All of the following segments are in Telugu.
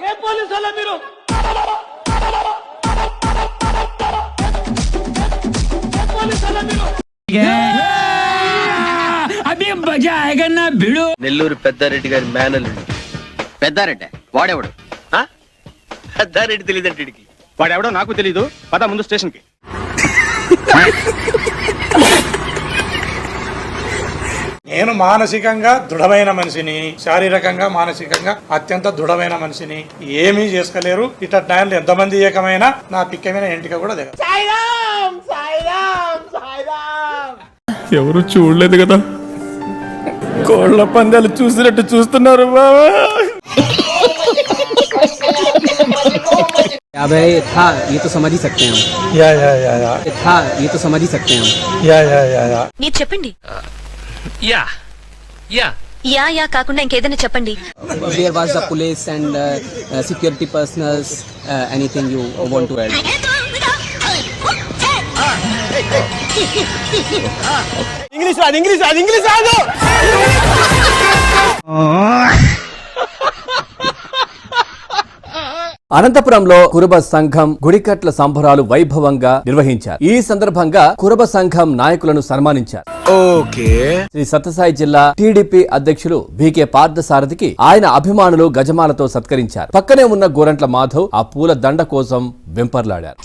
ఏ పోలీసు వాళ్ళ మీరు? నెల్లూరు పెద్దారెడ్డి గారి మేనల్లుడు. పెద్దారెడ్డి వాడేవాడు? పెద్దారెడ్డి తెలియదంటే వీడికి. వాడెవడో నాకు తెలీదు. పద ముందు స్టేషన్ కి. నేను మానసికంగా దృఢమైన మనిషిని, శారీరకంగా మానసికంగా అత్యంత దృఢమైన మనిషిని. ఏమీ చేసుకోలేరు. ఇట్లా టైంలో ఎంతమంది ఏకమైనా నా పిక్కమైన ఎంటిక కూడా దిగదు. ఎవరు చూడలేదు కదా, కోళ్ల పందాలు చూసినట్టు చూస్తున్నారు బాబా. भाई था ये तो समझ ही सकते हैं हम। యా था ये तो समझ ही सकते हैं हम। యా మీరు చెప్పండి. యా యా యా యా కాకుండా ఇంకేదైనా చెప్పండి. Where was the police and security personals? Anything you want to add? English రాదు. అనంతపురంలో కురుబ సంఘం గుడికట్ల సంబరాలు వైభవంగా నిర్వహించారు. ఈ సందర్భంగా కురుబ సంఘం నాయకులను సన్మానించారు. శ్రీ సత్యసాయి జిల్లా టీడీపీ అధ్యక్షులు బీకే పార్థసారథికి ఆయన అభిమానులు గజమాలతో సత్కరించారు. పక్కనే ఉన్న గోరంట్ల మాధవ్ ఆ పూల దండ కోసం వెంపర్లాడారు.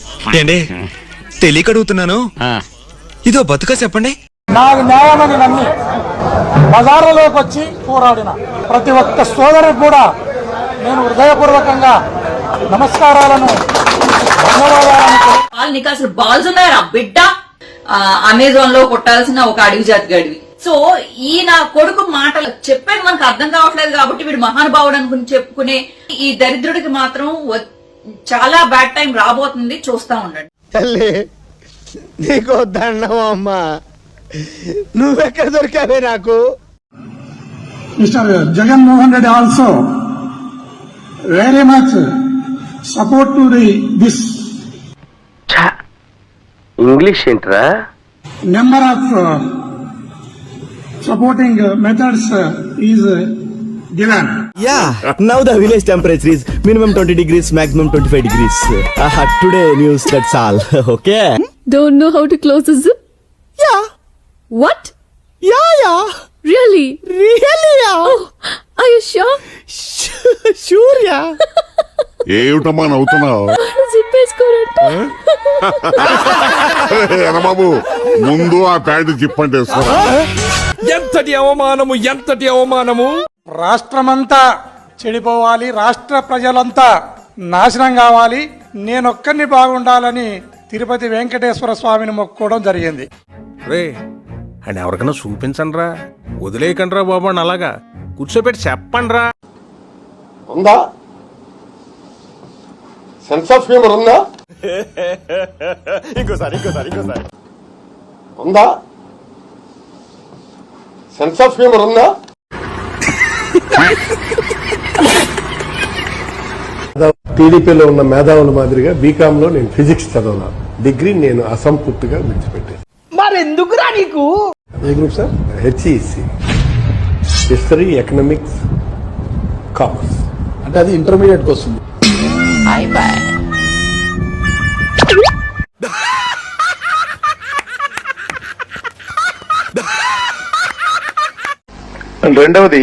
తెలియకడుగుతున్నాను, ఇదో బతుక చెప్పండి. నాకు న్యాయమని నమ్మి బజార్లలోకి వచ్చి పోరాడిన ప్రతి ఒక్క సోదరుడు కూడా నేను హృదయపూర్వకంగా నమస్కారాలను, ధన్యవాదాలను. నీకు అసలు బాల్స్ ఉన్నాయా బిడ్డ? అమెజాన్ లో కొట్టాల్సిన ఒక అడవి జాతి గడివి. సో ఈ నా కొడుకు మాటలు చెప్పేది మనకు అర్థం కావట్లేదు కాబట్టి వీడు మహానుభావుడు అనుకుని చెప్పుకునే ఈ దరిద్రుడికి మాత్రం చాలా బ్యాడ్ టైం రాబోతుంది. చూస్తా ఉండండి. తల్లి నీకు దండం అమ్మా, నువ్వెక్కడ దొరికావే నాకు. Mister Jaganmohan Reddy also very much support to this English ఏంట్రా? number of supporting methods is given. Now the village temperature is minimum 20 degrees, maximum 25 degrees. Today news, that's all. Okay? Don't know how to close the zip? Yeah. What? Yeah. Really? Yeah. Oh, are you sure? Sure, yeah. ఏమిటమ్మా నవ్వుతున్నావు? Zip వేసుకోరంట. బాబు ముందు ఆ ప్యాంటు జిప్పంటే వేసుకోరా. ఎంతటి అవమానము, ఎంతటి అవమానము! రాష్ట్రమంతా చెడిపోవాలి, రాష్ట్ర ప్రజలంతా నాశనం కావాలి, నేనొక్కరిని బాగుండాలని తిరుపతి వెంకటేశ్వర స్వామిని మొక్కుకోవడం జరిగింది. రే అండ్ ఎవరికైనా చూపించండి రా, వదిలేయకండి రా బాబు అని అలాగా కూర్చోబెట్టి చెప్పండి రా. ఉందా సెన్స్ ఆఫ్ హ్యూమర్? ఉందా? ఇంకోసారి ఉందా సెన్స్ ఆఫ్ హ్యూమర్? ఉందా? టీడీపీలో ఉన్న మేధావుల మాదిరిగా బీకామ్ లో నేను ఫిజిక్స్ చదవనా, డిగ్రీ నేను అసంపూర్తిగా విడిచిపెట్టాను. మరెందుకురా నీకు? ఏ group sir? HEC, history, economics, commerce. అంటే అది ఇంటర్మీడియట్ కి వస్తుంది. రెండవది,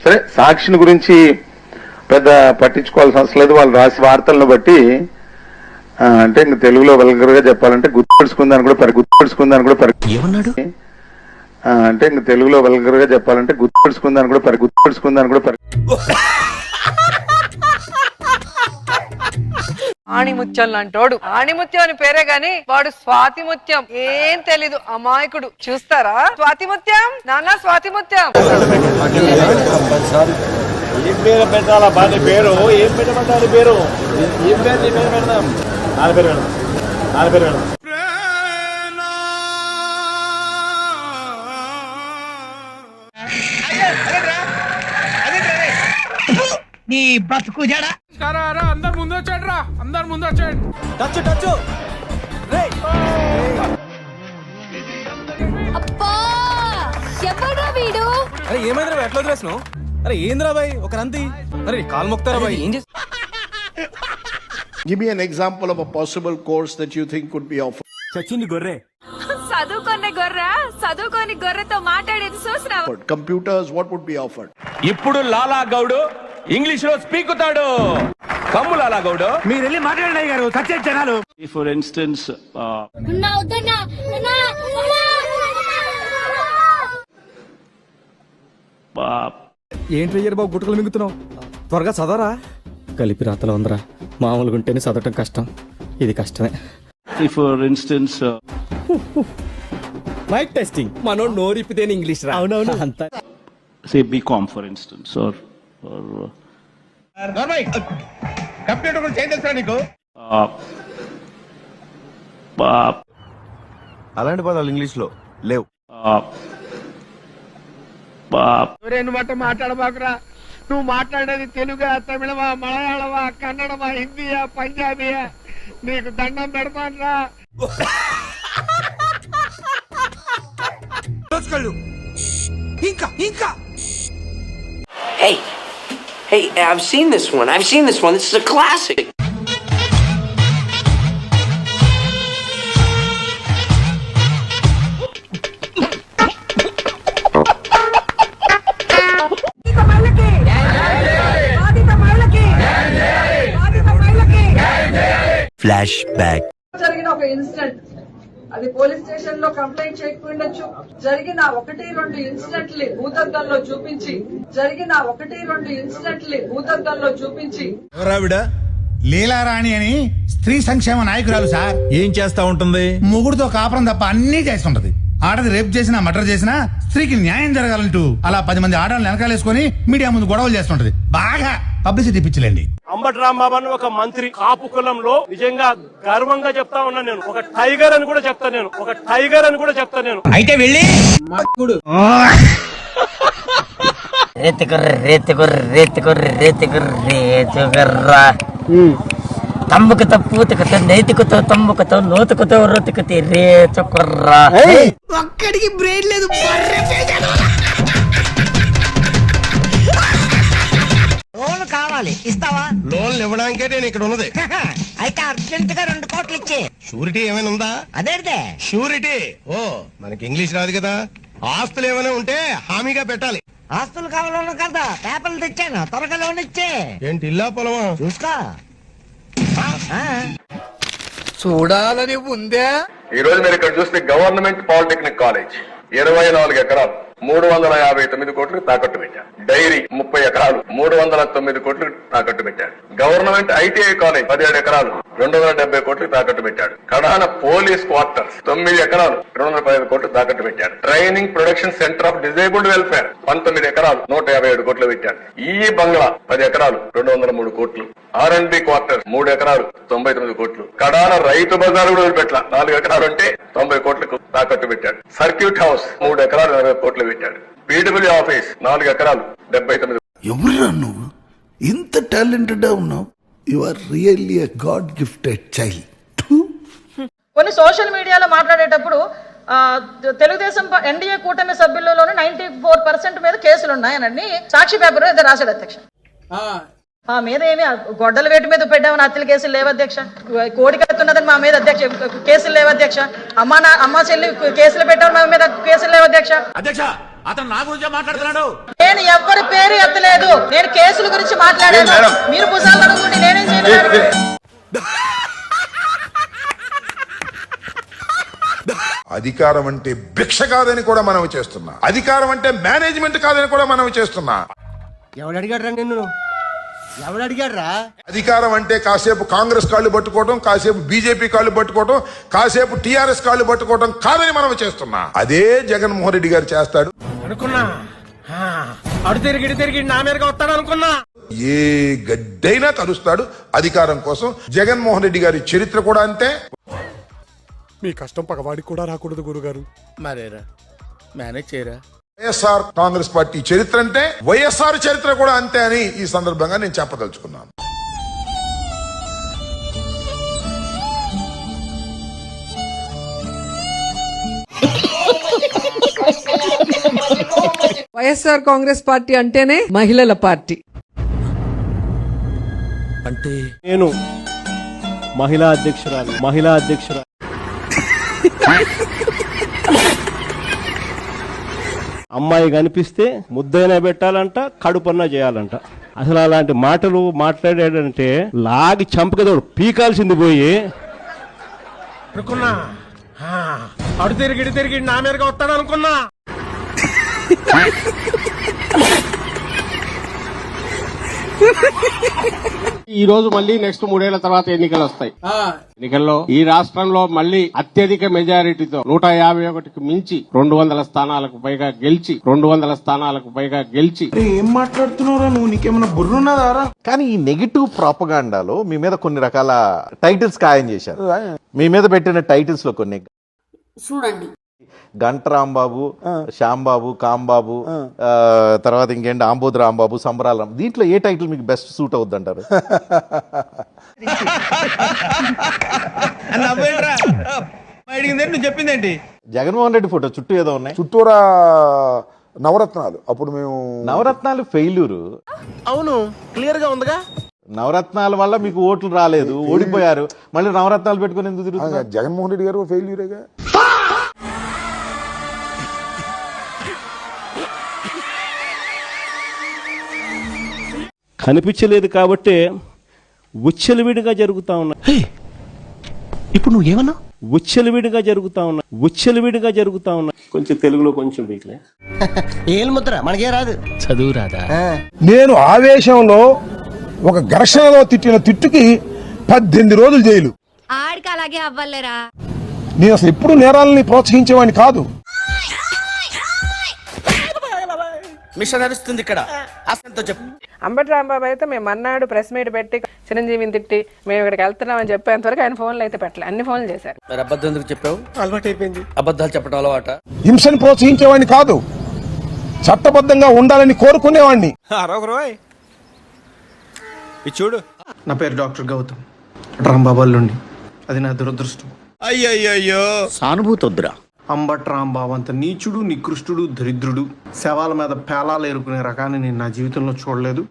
సరే సాక్షిని గురించి పెద్ద పట్టించుకోవాల్సిన అవసరం లేదు. వాళ్ళు రాసి వార్తలను బట్టి అంటే ఇంక తెలుగులో వల్గర్ గా చెప్పాలంటే గుర్తుపెట్టుకుందాన్ని కూడా ఏమన్నాడు అంటే ఇంక తెలుగులో వల్గర్ గా చెప్పాలంటే గుర్తుపెట్టుకుందాన్ని కూడా ఆణిముత్యం లాంటోడు. ఆణిముత్యం అని పేరే గాని వాడు స్వాతిముత్యం. ఏం తెలీదు, అమాయకుడు. చూస్తారా స్వాతిముత్యం? నాన్న స్వాతిముత్యం. ఏం పేరు పెట్టాలా? బాని పేరు ఏం పెట్టమంటారు? పేరు ఏం పేరు పెడదాం? నాలుగు పేరు పెడదాం. నీ బతుకు జడ. అందరు ముందు వచ్చాడు రా, అందరు ముందు వచ్చాడు. టచ్ అబ్బా ఎవడా వీడు? ఏమైంది? ఎట్లా వదిలేసినావు? అరే ఏంద్రా బాయ్ ఒక రంతి అరే కాలు మొక్తారా బాయ్ ఏం చేస్తా Give me an example of a possible course that you think could be offered. చచ్చింది గొర్రె చదువుకొని గొర్రెతో మాట్లాడేది చూసినావు. Computers, what would be offered? ఇప్పుడు లాలా గౌడు ఇంగ్లీష్ లో స్పీకుతాడు. కమ్ము లాలా గౌడు. మీరు వెళ్ళి మాట్లాడండి గారు చచ్చే జనాలు. For instance, ఏంటి అయ్యారు బాబు గుట్టలు మింగుతున్నావు త్వరగా చదవరా. కలిపి రాతలో ఉందరా మామూలుగా ఉంటేనే చదవటం కష్టం ఇది కష్టమే. for instance, మైక్ టెస్టింగ్ మనోడు నోరిపితేనే ఇంగ్లీష్ రా. అవునవును అంతా say BCom, for instance, or computer గురించి ఏం తెలుసా నీకు? అలాంటి పదాలు ఇంగ్లీష్ లో లేవు. నువ్వు మాట్లాడబాకురా. నువ్వు మాట్లాడేది తెలుగా, తమిళమా, మలయాళమా, కన్నడమా, హిందీయా, పంజాబీయా? నీకు దండం పెడతాను రా. Hey, I've seen this one. This is a classic. Flash back. జరిగిన ఒక ఇన్సిడెంట్ అది పోలీస్ స్టేషన్ లో కంప్లైంట్ చేయకపోయిండొచ్చు. జరిగిన 1-2 ఇన్సిడెంట్లీ భూతద్దంలో చూపించి ఎవరావిడ? లీలారాణి అని స్త్రీ సంక్షేమ నాయకురాలు సార్. ఏం చేస్తా ఉంటుంది? మొగుడుతో కాపురం తప్ప అన్ని చేస్తుంటది. ఆడది రేప్ చేసినా మర్డర్ చేసినా స్త్రీకి న్యాయం జరగాలంటూ అలా 10 మంది ఆడవాళ్ళని వెనకాలేసుకుని మీడియా ముందు గొడవలు చేస్తుంటది. బాగా పబ్లిసిటీ పిచ్చిలేండి. అంబటి రాంబాబు అని ఒక మంత్రి కాపు కులంలో నిజంగా గర్వంగా చెప్తా ఉన్నా నేను. ఒక టైగర్ అని కూడా చెప్తా నేను. అయితే వెళ్ళి తమ్ముకుతో పూతుకుతో నేతికుతో తమ్ముకుతో నోతుకుతో రొతుకుతే రే చొక్కర్రా. ఒక్కడికి బ్రెయిన్ లేదు. లోన్ కావాలి, ఇస్తావా? లోన్లు ఇవ్వడానికే నేను ఇక్కడ ఉన్నది. అయితే అర్జెంట్ గా 2 కోట్లు ఇచ్చే. షూరిటీ ఏమైనా ఉందా? అదేంటే షూరిటీ? ఓ, మనకి ఇంగ్లీష్ రాదు కదా. ఆస్తులు ఏమైనా ఉంటే హామీగా పెట్టాలి. ఆస్తులు కావాలన్నా కదా, పేపర్లు తెచ్చాను, త్వరగా లోన్ ఇచ్చే. ఏంటి ఇల్లా పొలమా? చూసుకో. చూడాలని ఉందే. ఈ రోజు మీరు ఇక్కడ చూస్తే గవర్నమెంట్ పాలిటెక్నిక్ కాలేజ్ 24 ఎకరాలు 359 కోట్లు తాకట్టు పెట్టారు. డైరీ 30 ఎకరాలు 309 కోట్లు తాకట్టు పెట్టాడు. గవర్నమెంట్ ఐటీఐ కాలేజ్ 17 ఎకరాలు 270 కోట్లు తాకట్టు పెట్టాడు. కడాన పోలీస్ క్వార్టర్స్ 9 ఎకరాలు 215 కోట్లు తాకట్టు పెట్టాడు. Training production centre of disabled welfare 19 ఎకరాలు 157 కోట్లు పెట్టాడు. ఈ బంగ్లా 10 ఎకరాలు 203 కోట్లు. R&B క్వార్టర్స్ 3 ఎకరాలు 99 కోట్లు. కడాన రైతు బజార్ కూడా వదిలిపెట్ల 4 ఎకరాలు అంటే 90 కోట్లకు తాకట్టు పెట్టాడు. సర్క్యూట్ హౌస్ 3 ఎకరాలు 40 కోట్లు పెట్టాడు. పీడబ్ల్యూ ఆఫీస్ 4 ఎకరాలు 79. ఎవరురా నువ్వు ఇంత టాలెంటెడ్ ఉన్నావు? You are really a god gifted child. కొన్ని సోషల్ మీడియాలో మాట్లాడేటప్పుడు తెలుగుదేశం ఎన్డీఏ కూటమి సభ్యులలోనే 94% మీద కేసులు ఉన్నాయనని సాక్షి పేపర్ ఏదో రాశాడు అధ్యక్ష. మా మీద ఏమి గొడ్డల వేటి మీద పెట్టామని హత్యల కేసులు లేవు అధ్యక్ష. కోడికత్తున్నదని మా మీద అధ్యక్ష కేసులు లేవు అధ్యక్ష. అమ్మ చెల్లి కేసులు పెట్టామని మా మీద కేసులు లేవు అధ్యక్ష. అతను నా గురించి మాట్లాడుతున్నాడు. నేను ఎవరి పేరు ఎత్తలేదు. నేను కేసుల గురించి మాట్లాడాను. మీరు భుజాలు అనుకుంటే నేనేం చేయలేదు. అధికారం అంటే భిక్ష కాదని కూడా మనం చేస్తున్నా. అధికారం అంటే మేనేజ్మెంట్ కాదని కూడా మనం చేస్తున్నా. ఎవడు అడిగాడు రా? అధికారం అంటే కాసేపు కాంగ్రెస్ కాళ్ళు పట్టుకోవడం, కాసేపు బీజేపీ కాళ్ళు పట్టుకోవడం, కాసేపు టీఆర్ఎస్ కాళ్ళు పట్టుకోవడం కాదని మనం చేస్తున్నా. అదే జగన్మోహన్ రెడ్డి గారు చేస్తాడు అనుకున్నా. అడు తిరిగి నా మీదగా వస్తాడు అనుకున్నా. ఏ గడ్డైనా కలుస్తాడు అధికారం కోసం. జగన్మోహన్ రెడ్డి గారి చరిత్ర కూడా అంతే. మీ కష్టం పగవాడికి కూడా రాకూడదు గురుగారు. మరేరా మేనేజ్ చేయరా. వైఎస్ఆర్ కాంగ్రెస్ పార్టీ చరిత్ర అంటే వైఎస్ఆర్ చరిత్ర కూడా అంతే అని ఈ సందర్భంగా నేను చెప్పదలుచుకున్నాను. వైఎస్ఆర్ కాంగ్రెస్ పార్టీ అంటేనే మహిళల పార్టీ. నేను మహిళా అధ్యక్షురాలు అమ్మాయి కనిపిస్తే ముద్దైనా పెట్టాలంట, కడుపన్నా చేయాలంట. అసలు అలాంటి మాటలు మాట్లాడాడంటే లాగి చంపకదోడు పీకాల్సింది పోయి. అనుకున్నా అడు తిరిగి నా మీదగా వస్తాడు అనుకున్నా. ఈ రోజు మళ్ళీ నెక్స్ట్ 3 ఏళ్ల తర్వాత ఎన్నికలు వస్తాయి. ఎన్నికల్లో ఈ రాష్ట్రంలో మళ్ళీ అత్యధిక మెజారిటీతో 151కి మించి 200 స్థానాలకు పైగా గెలిచి ఏం మాట్లాడుతున్నారా నువ్వు? నీకేమైనా బుర్రున్నదారా? కానీ ఈ నెగిటివ్ ప్రాపగాండాలో మీ మీద కొన్ని రకాల టైటిల్స్ ఖాయం చేశారు. మీ మీద పెట్టిన టైటిల్స్ లో కొన్ని చూడండి, గంట రాంబాబు, శ్యాంబాబు, కాంబాబు, తర్వాత ఇంకేంటి ఆంబోద్ రాంబాబు, సంబరాల దీంట్లో ఏ టైటిల్ మీకు బెస్ట్ సూట్ అవుద్ది అంటారు? నువ్వు చెప్పిందేంటి? జగన్మోహన్ రెడ్డి ఫోటో చుట్టూ ఏదో ఉన్నాయి, చుట్టూరా నవరత్నాలు. అప్పుడు మేము నవరత్నాలు ఫెయిల్యూరు. అవును, క్లియర్ గా ఉందిగా. నవరత్నాల వల్ల మీకు ఓట్లు రాలేదు, ఓడిపోయారు. మళ్ళీ నవరత్నాలు పెట్టుకుని ఎందుకు తిరుగుతున్నారు? జగన్మోహన్ రెడ్డి గారు ఫెయిల్యూరేగా. కనిపించలేదు కాబట్టి ఉచ్చలవిడిగా జరుగుతా ఉన్నాయి. ఇప్పుడు నువ్వు ఏమన్నా? ఉచ్చలవిడిగా జరుగుతా ఉన్నాయి. కొంచెం తెలుగులో కొంచెం వీక్లే. ఏలుముద్ర మనకే రాదు, చదువు రాదా? నేను ఆవేశంలో ఒక ఘర్షణలో తిట్టిన తిట్టుకి 18 రోజులు జైలు. ఆడికి అలాగే అవ్వలేరా? నేను అసలు ఎప్పుడు నేరాలని ప్రోత్సహించేవాడిని కాదు. మిషన్ నడుస్తుంది ఇక్కడ. అసలు చెప్పు. అంబటి రాంబాబు అయితే మేము అన్నాడు ప్రెస్ మీట్ పెట్టి చిరంజీవిని తిట్టి మేము ఇక్కడికి వెళ్తున్నామని చెప్పేంత వరకు ఆయన ఫోన్లు అయితే పెట్టలే, అన్ని ఫోన్లు చేశారు. మరి అబద్ధం ఎందుకు చెప్పావు? అలవాటు అయిపోయింది అబద్ధాలు చెప్పడం అలవాట. హింసను ప్రోత్సహించేవాడిని కాదు, చట్టబద్ధంగా ఉండాలని కోరుకునేవాడిని. చూడు, నా పేరు డాక్టర్ గౌతమ్, రాంబాబు అల్లుండి. అది నా దురదృష్టం. అయ్యయ్యో, సానుభూతి వద్దురా. అంబట్ రాంబాబు అంత నీచుడు, నికృష్టుడు, దరిద్రుడు, శవాల మీద పేలాలు ఏరుకునే రకాన్ని నేను నా జీవితంలో చూడలేదు.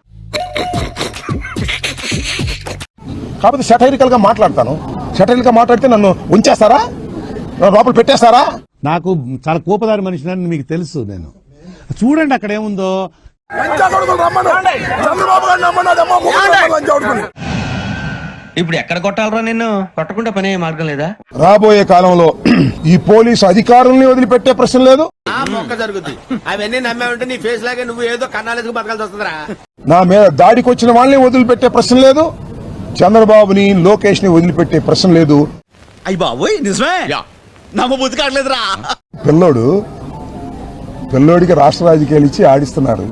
కాబట్టి సెటైరికల్ గా మాట్లాడతాను. సెటైరికల్ గా మాట్లాడితే నన్ను ఉంచేస్తారా, లోపల పెట్టేస్తారా? నాకు చాలా కోపదారి మనిషిని మీకు తెలుసు. నేను చూడండి అక్కడ ఏముందో. ఇప్పుడు ఎక్కడ కొట్టాలరా నిన్ను? కొట్టకుండా పనే మార్గం లేదా? రాబోయే కాలంలో ఈ పోలీసు అధికారుల్ని వదిలిపెట్టే ప్రశ్న లేదు. జరుగుతుంది. అవన్నీ నమ్మే ఉంటే నీ ఫేస్ లాగే నువ్వు ఏదో కన్నాలేసుకు బతకాల్సి వస్తుందిరా. నా మీద దాడికి వచ్చిన వాళ్ళని వదిలిపెట్టే ప్రశ్న లేదు. చంద్రబాబుని, లోకేష్ ని వదిలిపెట్టే ప్రశ్న లేదు. అయ్యి బాబోయ్, నిజమే, నమ్మ బుద్ధి కావట్లేదురా. పిల్లోడికి రాష్ట్ర రాజకీయాలు ఇచ్చి ఆడిస్తున్నారు.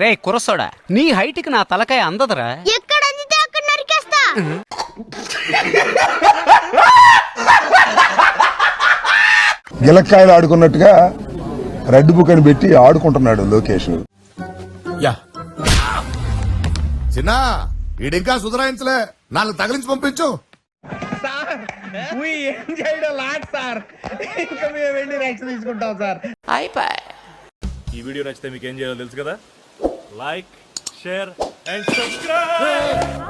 రే కురసోడా, నీ హైట్ కి నా తలకాయ అందదరా. గిలక్కాయలు ఆడుకున్నట్టుగా రెడ్ బుక్ అని పెట్టి ఆడుకుంటున్నాడు లోకేష్. చిన్న ఈడింకా సుధరాయించలే, 4 తగిలించి పంపించు. ఏం చేయడం లాట్ సార్, ఇంకా మేము వెళ్ళి రియాక్షన్ తీసుకుంటాం సార్. ఈ వీడియో నచ్చితే మీకు ఏం చేయాలో తెలుసు కదా. Like, share and subscribe.